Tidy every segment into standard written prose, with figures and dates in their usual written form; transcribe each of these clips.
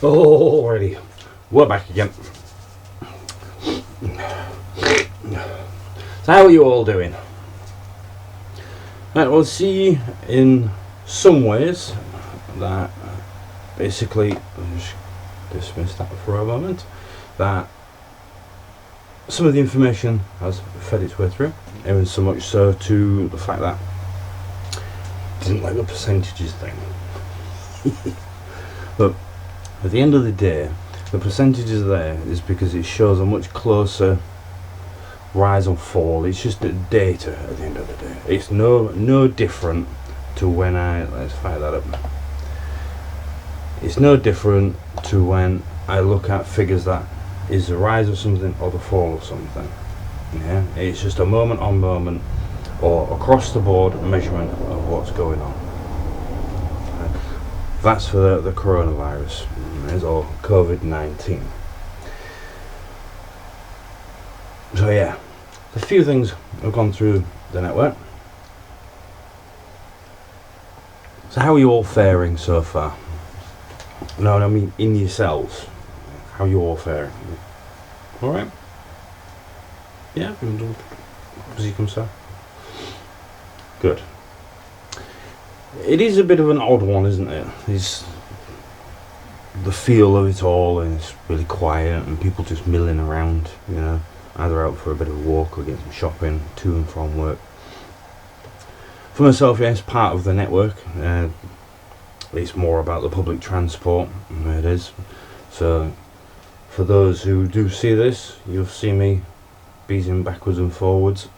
Alrighty, we're back again. So how are you all doing? Right, we'll see in some ways that basically, I'll just dismiss that for a moment, that some of the information has fed its way through, even so much so to the fact that I didn't like the percentages thing. But at the end of the day, the percentages there is because it shows a much closer rise and fall. It's just data at the end of the day. It's no different to when let's fire that up. It's no different to when I look at figures that is the rise of something or the fall of something. Yeah, it's just a moment on moment or across the board measurement of what's going on. That's for the coronavirus, or COVID-19. So yeah, a few things have gone through the network. So how are you all faring so far? No, I mean in yourselves. How are you all faring? Alright? Yeah? As you can say. Good. It is a bit of an odd one, isn't it? It's the feel of it all, and it's really quiet and people just milling around, you know, either out for a bit of a walk or getting some shopping to and from work. For myself, yes, part of the network. It's more about the public transport, it is. So for those who do see this, you'll see me beating backwards and forwards.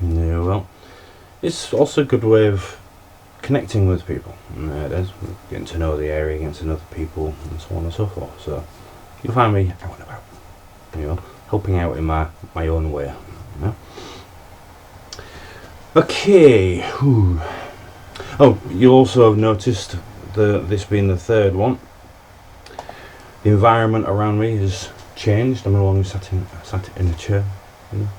Yeah, well, it's also a good way of connecting with people. It is, getting to know the area, getting to know the people, and so on and so forth. So you'll find me out and about, you know, helping out in my own way. You know? Okay. Whew. Oh, you also have noticed this being the third one. The environment around me has changed. I'm no longer sat in a chair. You know?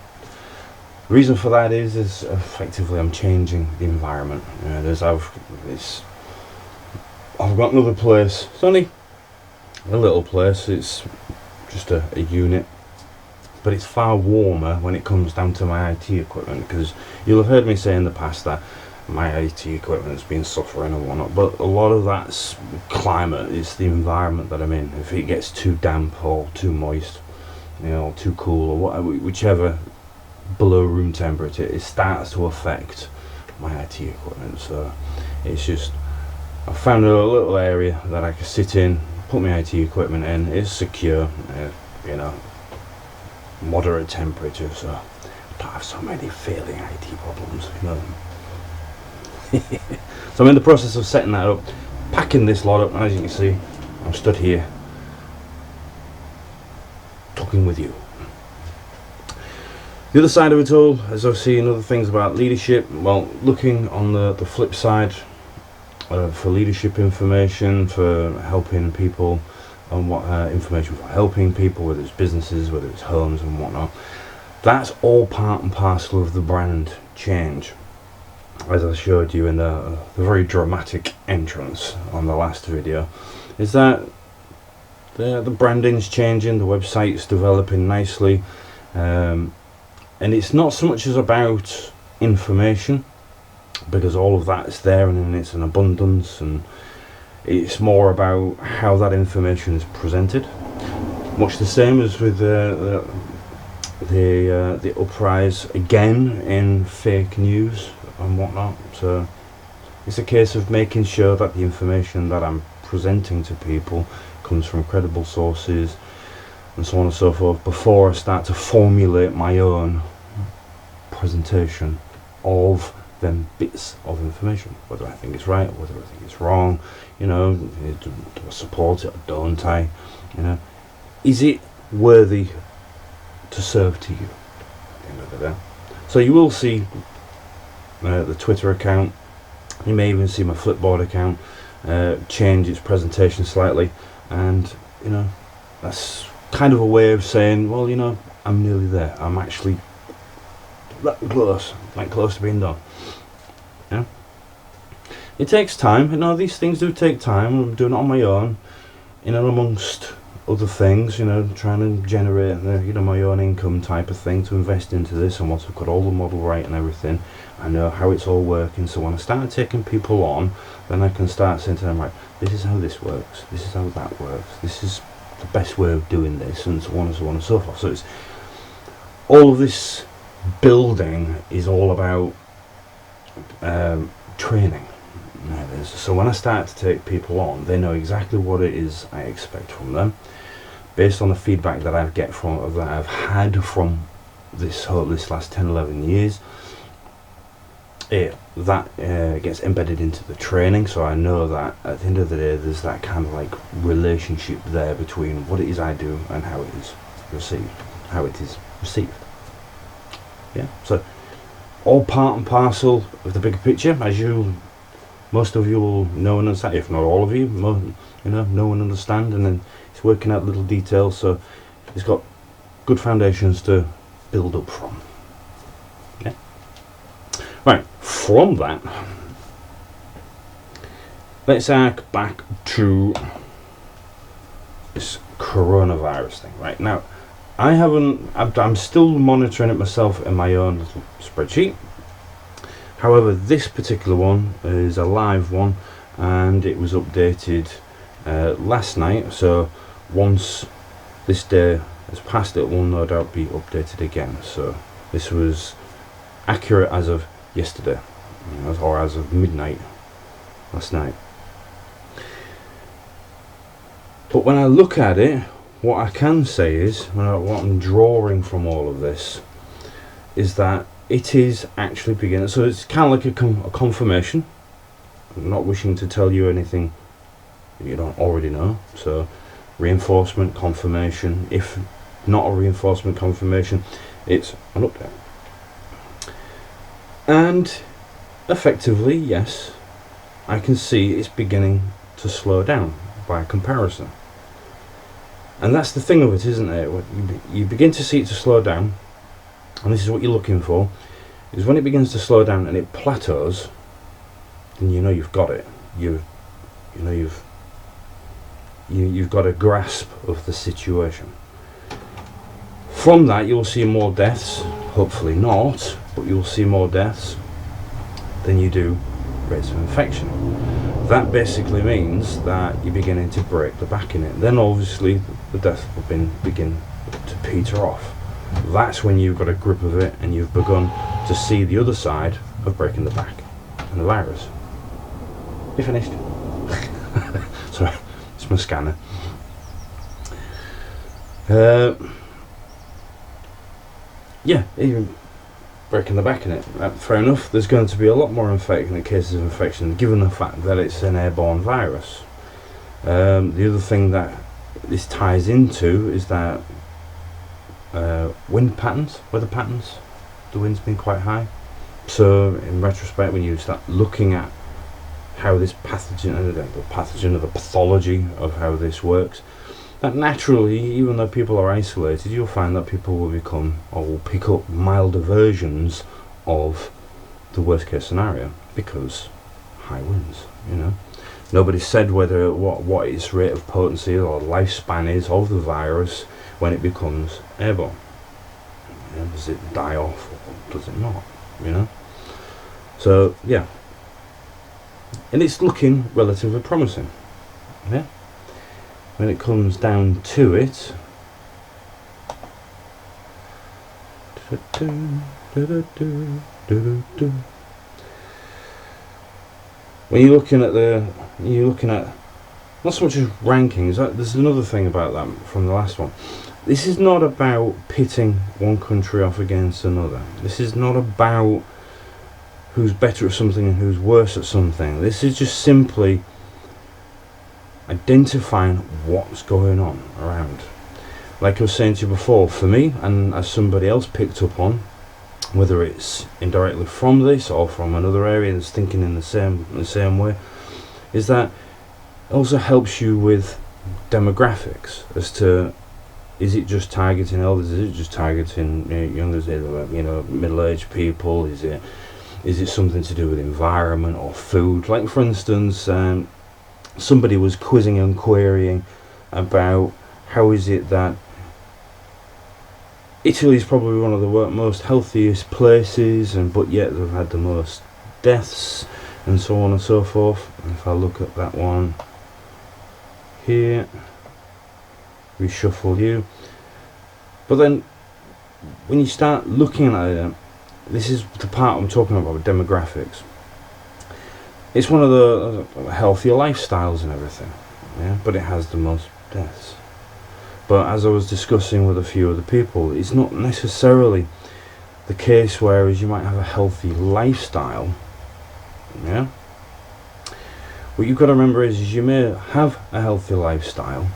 The reason for that is effectively I'm changing the environment. I've got another place. It's only a little place. It's just a unit, but it's far warmer when it comes down to my IT equipment, because you'll have heard me say in the past that my IT equipment has been suffering and whatnot, but a lot of that's climate. It's the environment that I'm in. If it gets too damp or too moist, you know, too cool or whatever, whichever below room temperature, it starts to affect my IT equipment. So it's just, I found a little area that I can sit in, put my IT equipment in. It's secure, you know, moderate temperature, so I don't have so many failing IT problems, you know. So I'm in the process of setting that up, packing this lot up, and as you can see, I'm stood here talking with you. The other side of it all, as I've seen other things about leadership, well, looking on the flip side, for leadership information, for helping people, and what information for helping people, whether it's businesses, whether it's homes and whatnot, that's all part and parcel of the brand change. As I showed you in the very dramatic entrance on the last video, is that the branding's changing, the website's developing nicely, and it's not so much as about information, because all of that is there and it's an abundance, and it's more about how that information is presented. Much the same as with the uprise again in fake news and whatnot. So it's a case of making sure that the information that I'm presenting to people comes from credible sources and so on and so forth, before I start to formulate my own presentation of them bits of information, whether I think it's right, whether I think it's wrong, you know, do I support it or don't I, you know, is it worthy to serve to you at the end of the day? So you will see the Twitter account, you may even see my Flipboard account change its presentation slightly, and you know, that's kind of a way of saying, well, you know, I'm nearly there, I'm actually that close to being done. Yeah, it takes time, you know, these things do take time. I'm doing it on my own. in and amongst other things, trying to generate, my own income type of thing to invest into this, and once I've got all the model right and everything, I know how it's all working. So when I start taking people on, then I can start saying to them, right, this is how this works, this is how that works, this is the best way of doing this, and so on and so on and so forth. So it's all of this building is all about training. So when I start to take people on, they know exactly what it is I expect from them, based on the feedback that I've had from this last 10-11 years. That gets embedded into the training, so I know that at the end of the day there's that kind of like relationship there between what it is I do and how it is received. Yeah, so all part and parcel of the bigger picture, as most of you will know and understand, if not all of you, know and understand, and then it's working out little details, so it's got good foundations to build up from. Yeah. Right, from that, let's arc back to this coronavirus thing. Right now, I'm still monitoring it myself in my own little spreadsheet. However, this particular one is a live one, and it was updated last night, so once this day has passed, it will no doubt be updated again. So this was accurate as of yesterday, or as of midnight last night. But when I look at it, what I can say is, what I'm drawing from all of this, is that it is actually beginning. So it's kind of like a confirmation. I'm not wishing to tell you anything you don't already know. So reinforcement, confirmation. If not a reinforcement, confirmation, it's an update. And effectively, yes, I can see it's beginning to slow down by comparison. And that's the thing of it, isn't it? You begin to see it to slow down, and this is what you're looking for, is when it begins to slow down and it plateaus, then you've got it. You've got a grasp of the situation. From that, you'll see more deaths. Hopefully not, but you'll see more deaths than you do rates of infection. That basically means that you're beginning to break the back in it. Then obviously the deaths will begin to peter off. That's when you've got a grip of it and you've begun to see the other side of breaking the back and the virus. You finished? Sorry, it's my scanner. Yeah, even breaking the back in it. Fair enough, there's going to be a lot more cases of infection, given the fact that it's an airborne virus. The other thing that this ties into is that weather patterns, the wind's been quite high. So in retrospect, when you start looking at how this pathogen, the pathology of how this works, that naturally, even though people are isolated, you'll find that people will pick up milder versions of the worst case scenario, because high winds, Nobody said what its rate of potency or lifespan is of the virus when it becomes airborne. Does it die off or does it not? So yeah, and it's looking relatively promising. Yeah. When it comes down to it, when you're looking at not so much as rankings. There's another thing about that from the last one. This is not about pitting one country off against another. This is not about who's better at something and who's worse at something. This is just simply identifying what's going on around. Like I was saying to you before, for me, and as somebody else picked up on, whether it's indirectly from this or from another area that's thinking in the same way, is that it also helps you with demographics as to, is it just targeting elders, is it just targeting youngers, middle-aged people, is it something to do with environment or food? Like for instance, somebody was quizzing and querying about how is it that Italy is probably one of the most healthiest places, but yet they've had the most deaths and so on and so forth. And if I look at that one here, reshuffle you. But then when you start looking at it, this is the part I'm talking about with demographics. It's one of the healthier lifestyles and everything, yeah, but it has the most deaths. But as I was discussing with a few other people, it's not necessarily the case whereas you might have a healthy lifestyle, yeah. What you've got to remember is you may have a healthy lifestyle,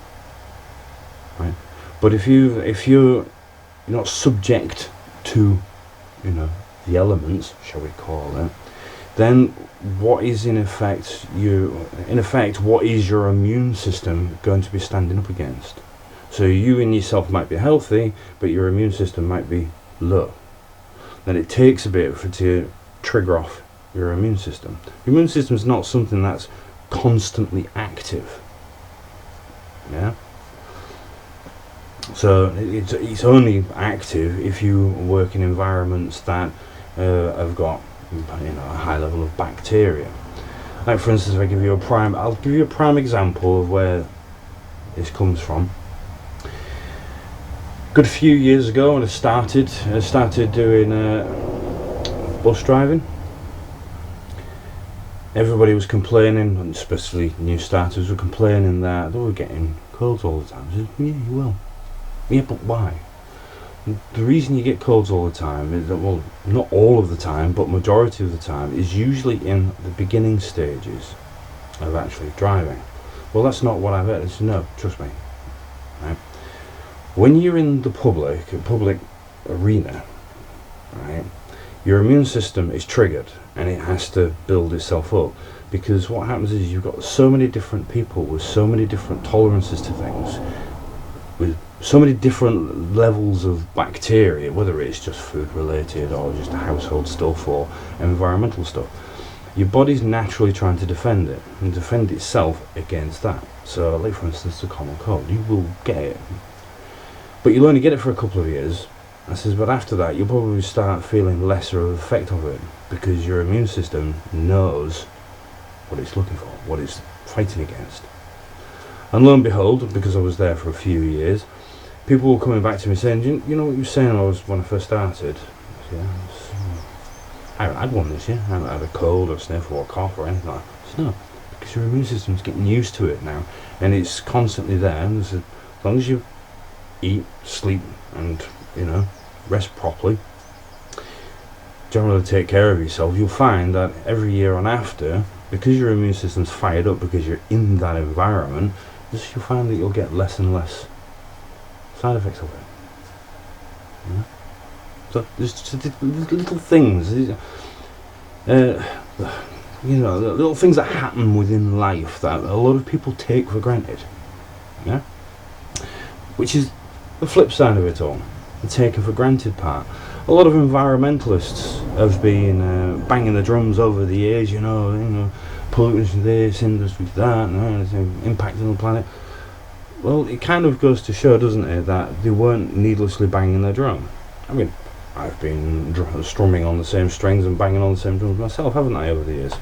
right? But if you're not subject to, the elements, shall we call it, then what is in effect what is your immune system going to be standing up against? So you in yourself might be healthy, but your immune system might be low. Then it takes a bit to trigger off your immune system. Your immune system is not something that's constantly active. Yeah. So it's only active if you work in environments that have got a high level of bacteria. Like for instance, if I give you I'll give you a prime example of where this comes from. Good few years ago when I started doing bus driving, everybody was complaining, and especially new starters were complaining that they were getting colds all the time. I said, yeah, you will. Yeah, but why? The reason you get colds all the time is that, well, not all of the time, but majority of the time, is usually in the beginning stages of actually driving. Well, that's not what I've heard. It's no, trust me. Right? When you're in the public arena, right, your immune system is triggered and it has to build itself up, because what happens is you've got so many different people with so many different tolerances to things, with so many different levels of bacteria, whether it's just food related or just household stuff or environmental stuff. Your body's naturally trying to defend it and defend itself against that. So like for instance the common cold, you will get it, but you'll only get it for a couple of years. I says, but after that you'll probably start feeling lesser of the effect of it, because your immune system knows what it's looking for, what it's fighting against. And lo and behold, because I was there for a few years, people were coming back to me saying, you know what you were saying when I first started? Yeah, I haven't had one this year. I haven't had a cold or a sniff or a cough or anything like that. I said, no, because your immune system's getting used to it now, and it's constantly there. And as long as you eat, sleep, and rest properly, generally take care of yourself, you'll find that every year on after, because your immune system's fired up, because you're in that environment, you'll find that you'll get less and less side effects of it. Yeah? So there's just little things, little things that happen within life that a lot of people take for granted. Yeah, which is the flip side of it all, the taken for granted part. A lot of environmentalists have been banging the drums over the years, pollution this, industry that, impacting on the planet. Well, it kind of goes to show, doesn't it, that they weren't needlessly banging their drum. I mean, I've been strumming on the same strings and banging on the same drums myself, haven't I, over the years?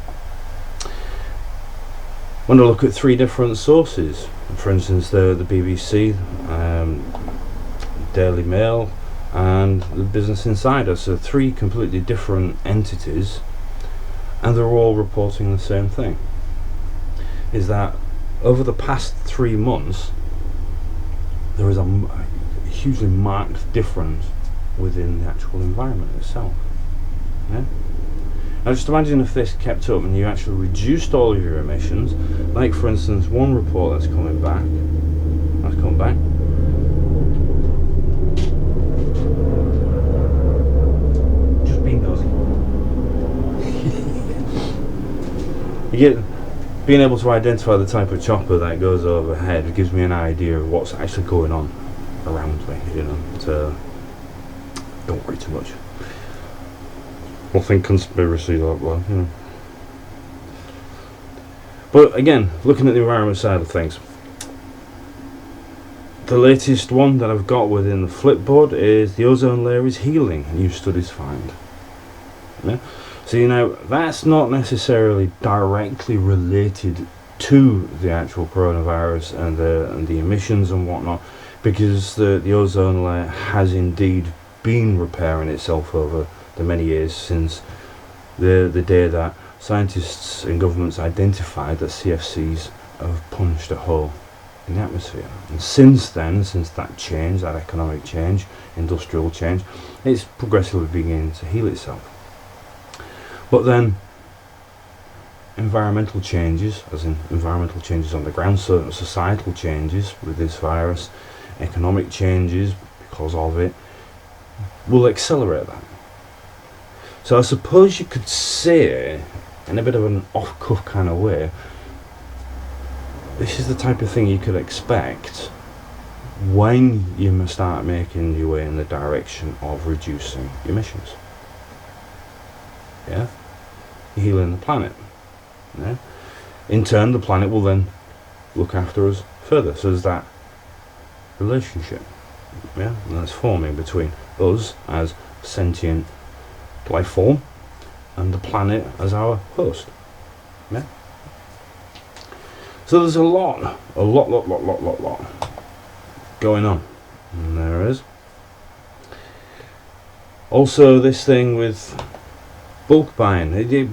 When I look at three different sources, for instance, the BBC, Daily Mail, and the Business Insider, so three completely different entities, and they're all reporting the same thing, is that over the past 3 months there is a hugely marked difference within the actual environment itself. Yeah? Now just imagine if this kept up and you actually reduced all of your emissions, like for instance one report that's come back, just being nosy. Being able to identify the type of chopper that goes overhead gives me an idea of what's actually going on around me, so don't worry too much. Nothing conspiracy like that, But again, looking at the environment side of things, the latest one that I've got within the Flipboard is the ozone layer is healing, new studies find. Yeah? So, you know, that's not necessarily directly related to the actual coronavirus and the emissions and whatnot, because the ozone layer has indeed been repairing itself over the many years since the day that scientists and governments identified that CFCs have punched a hole in the atmosphere. And since then, since that change, that economic change, industrial change, it's progressively beginning to heal itself. But then environmental changes, as in environmental changes on the ground, so societal changes with this virus, economic changes because of it, will accelerate that. So I suppose you could say, in a bit of an off-cuff kind of way, this is the type of thing you could expect when you start making your way in the direction of reducing emissions. Yeah? Healing the planet. Yeah? In turn, the planet will then look after us further. So there's that relationship, yeah, and that's forming between us as sentient life form and the planet as our host. Yeah. So there's a lot going on, and there is. Also, this thing with bulk buying.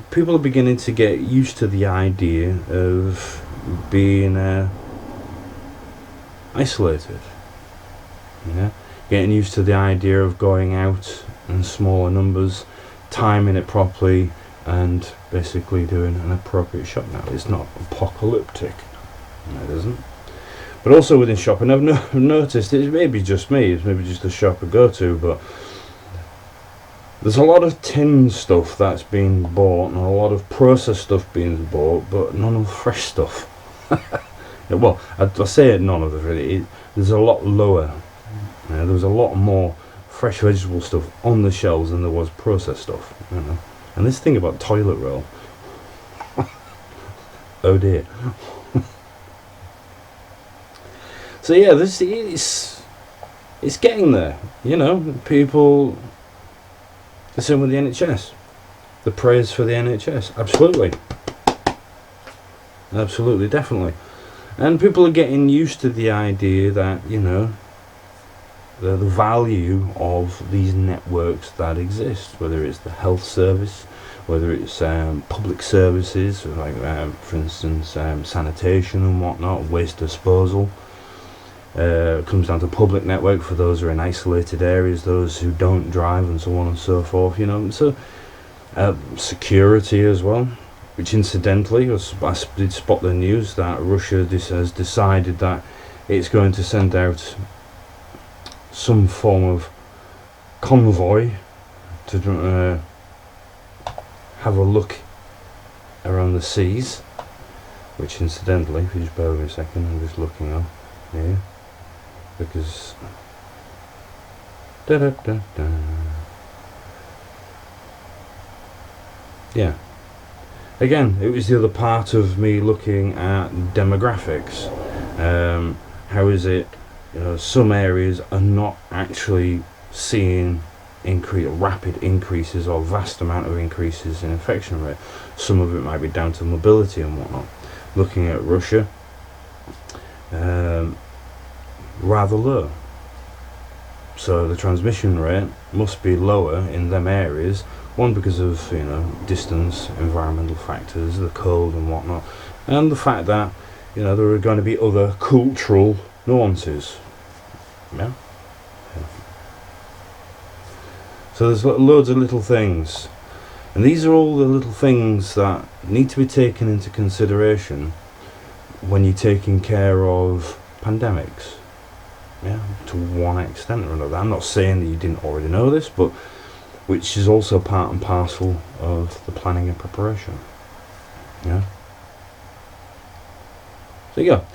People are beginning to get used to the idea of being isolated. Yeah, getting used to the idea of going out in smaller numbers, timing it properly, and basically doing an appropriate shop now. It's not apocalyptic. It isn't. But also within shopping, I've noticed, it may be just me, it's maybe just the shop I go to, but there's a lot of tin stuff that's being bought and a lot of processed stuff being bought, but none of the fresh stuff. Well, I say it, none of it really. There's a lot lower. There was a lot more fresh vegetable stuff on the shelves than there was processed stuff. You know? And this thing about toilet roll. Oh dear. So yeah, this is, it's getting there. You know, people. The same with the NHS. The praise for the NHS. Absolutely. Absolutely, definitely. And people are getting used to the idea that, you know, the value of these networks that exist, whether it's the health service, whether it's public services, like for instance sanitation and whatnot, waste disposal. It comes down to public network for those who are in isolated areas, those who don't drive, and so on and so forth. You know, so security as well. Which incidentally, I did spot the news that Russia has decided that it's going to send out some form of convoy to have a look around the seas. Which incidentally, if you just bear with me a second, I'm just looking up here. Because yeah, again, it was the other part of me looking at demographics. How is it, you know, some areas are not actually seeing rapid increases or vast amount of increases in infection rate. Some of it might be down to mobility and whatnot. Looking at Russia, rather low. So the transmission rate must be lower in them areas. One, because of, you know, distance, environmental factors, the cold and whatnot, and the fact that, you know, there are going to be other cultural nuances. Yeah. So there's loads of little things, and these are all the little things that need to be taken into consideration when you're taking care of pandemics. Yeah, to one extent or another. I'm not saying that you didn't already know this, but which is also part and parcel of the planning and preparation. Yeah. So you go.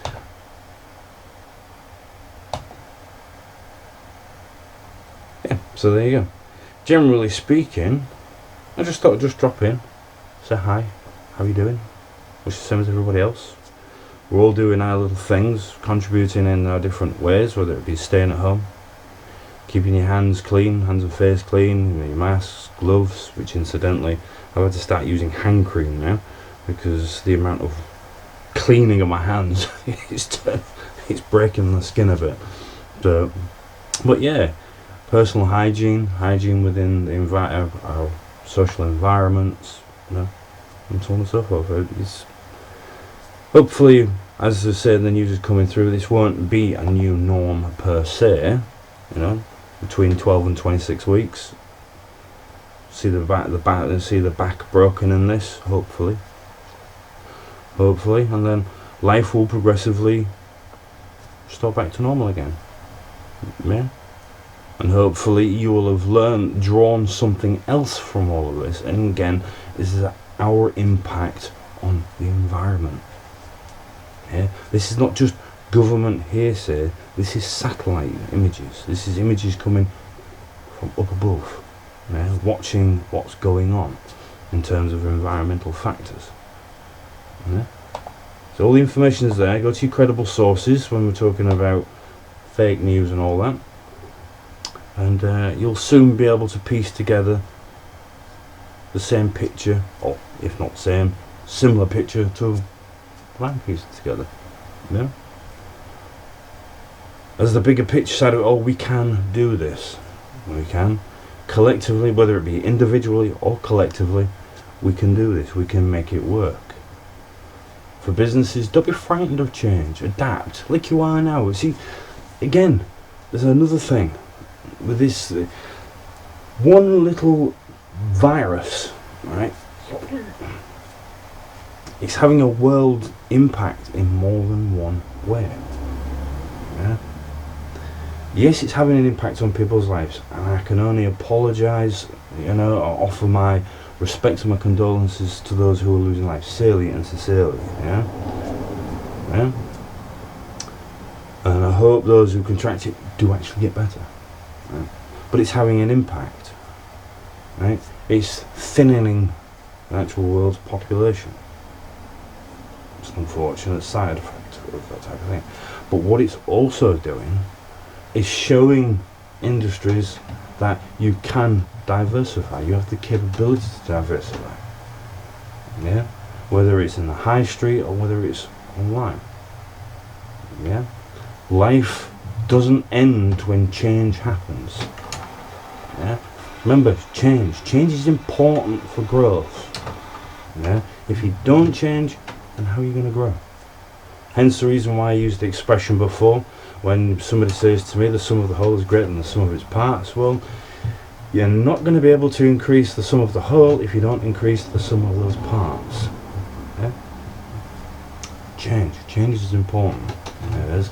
Yeah, so there you go. Generally speaking, I just thought I'd just drop in, say hi, how you doing? Wish the same as everybody else. We're all doing our little things, contributing in our different ways, whether it be staying at home, keeping your hands clean, hands and face clean, your masks, gloves, which incidentally I've had to start using hand cream now because the amount of cleaning of my hands it's breaking the skin a bit. But yeah, personal hygiene within the our social environments, and so on and so forth. It's hopefully, as I say, the news is coming through. This won't be a new norm per se. Between 12 and 26 weeks. See the back broken in this. Hopefully, and then life will progressively start back to normal again. Yeah. And hopefully you will have drawn something else from all of this, and again, this is our impact on the environment. Yeah? This is not just government hearsay, this is satellite images. This is images coming from up above, watching what's going on in terms of environmental factors. Yeah? So all the information is there. Go to your credible sources when we're talking about fake news and all that. And you'll soon be able to piece together the same picture, or if not same, similar picture to what I'm piecing together. As the bigger picture side of it all, we can do this. We can. Collectively, whether it be individually or collectively, we can do this. We can make it work. For businesses, don't be frightened of change. Adapt, like you are now. See, again, there's another thing. With this one little virus, right? It's having a world impact in more than one way. Yeah? Yes, it's having an impact on people's lives, and I can only apologise, or offer my respect and my condolences to those who are losing life, sincerely and sincerely. Yeah. And I hope those who contract it do actually get better. Right? But it's having an impact, right? It's thinning the actual world's population. It's an unfortunate side effect of that type of thing. But what it's also doing is showing industries that you can diversify. You have the capability to diversify. Yeah? Whether it's in the high street or whether it's online. Yeah? Life doesn't end when change happens. Yeah? Remember, change is important for growth. Yeah? If you don't change, then how are you going to grow? Hence the reason why I used the expression before, when somebody says to me the sum of the whole is greater than the sum of its parts. Well, you're not going to be able to increase the sum of the whole if you don't increase the sum of those parts. Yeah? Change is important. It is.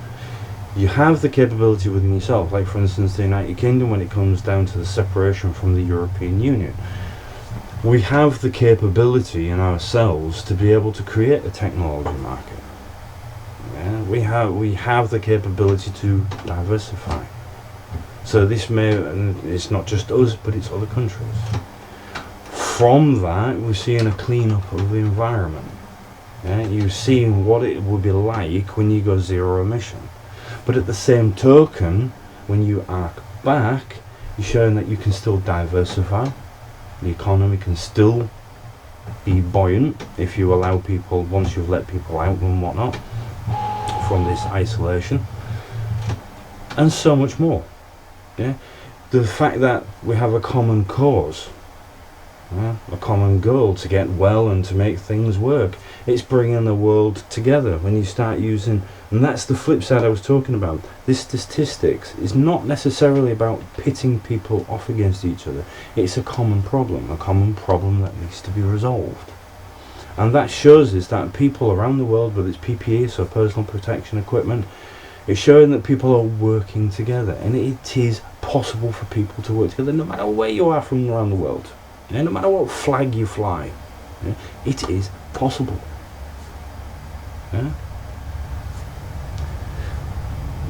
You have the capability within yourself, like for instance the United Kingdom, when it comes down to the separation from the European Union. We have the capability in ourselves to be able to create a technology market. Yeah? We have the capability to diversify. So this it's not just us, but it's other countries. From that, we're seeing a clean-up of the environment. Yeah? You're seeing what it would be like when you go zero emission. But at the same token, when you arc back, you're showing that you can still diversify. The economy can still be buoyant if you allow people, once you've let people out and whatnot, from this isolation. And so much more. Yeah? The fact that we have a common cause, a common goal to get well and to make things work. It's bringing the world together when you start using, and that's the flip side I was talking about. This statistics is not necessarily about pitting people off against each other. It's a common problem that needs to be resolved. And that shows us that people around the world, whether it's PPE, so personal protection equipment, it's showing that people are working together, and it is possible for people to work together no matter where you are from around the world. Yeah, no matter what flag you fly, yeah, it is possible. Yeah?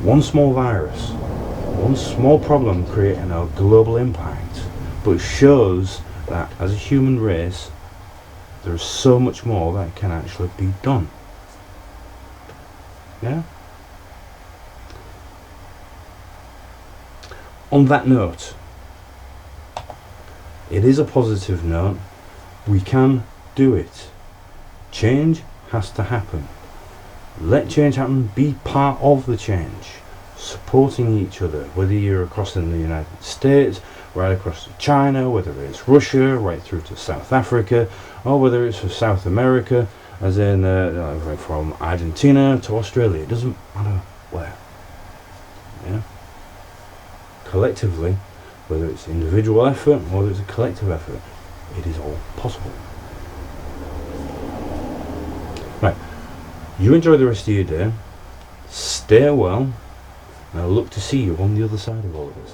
One small virus, one small problem creating a global impact, but it shows that as a human race, there is so much more that can actually be done. Yeah? On that note, it is a positive note. We can do it. Change has to happen. Let change happen. Be part of the change. Supporting each other, whether you're across in the United States, right across to China, whether it's Russia, right through to South Africa, or whether it's for South America, as in from Argentina to Australia. It doesn't matter where. Yeah? Collectively, whether it's individual effort or whether it's a collective effort, it is all possible. Right, you enjoy the rest of your day, stay well, and I look to see you on the other side of all of this.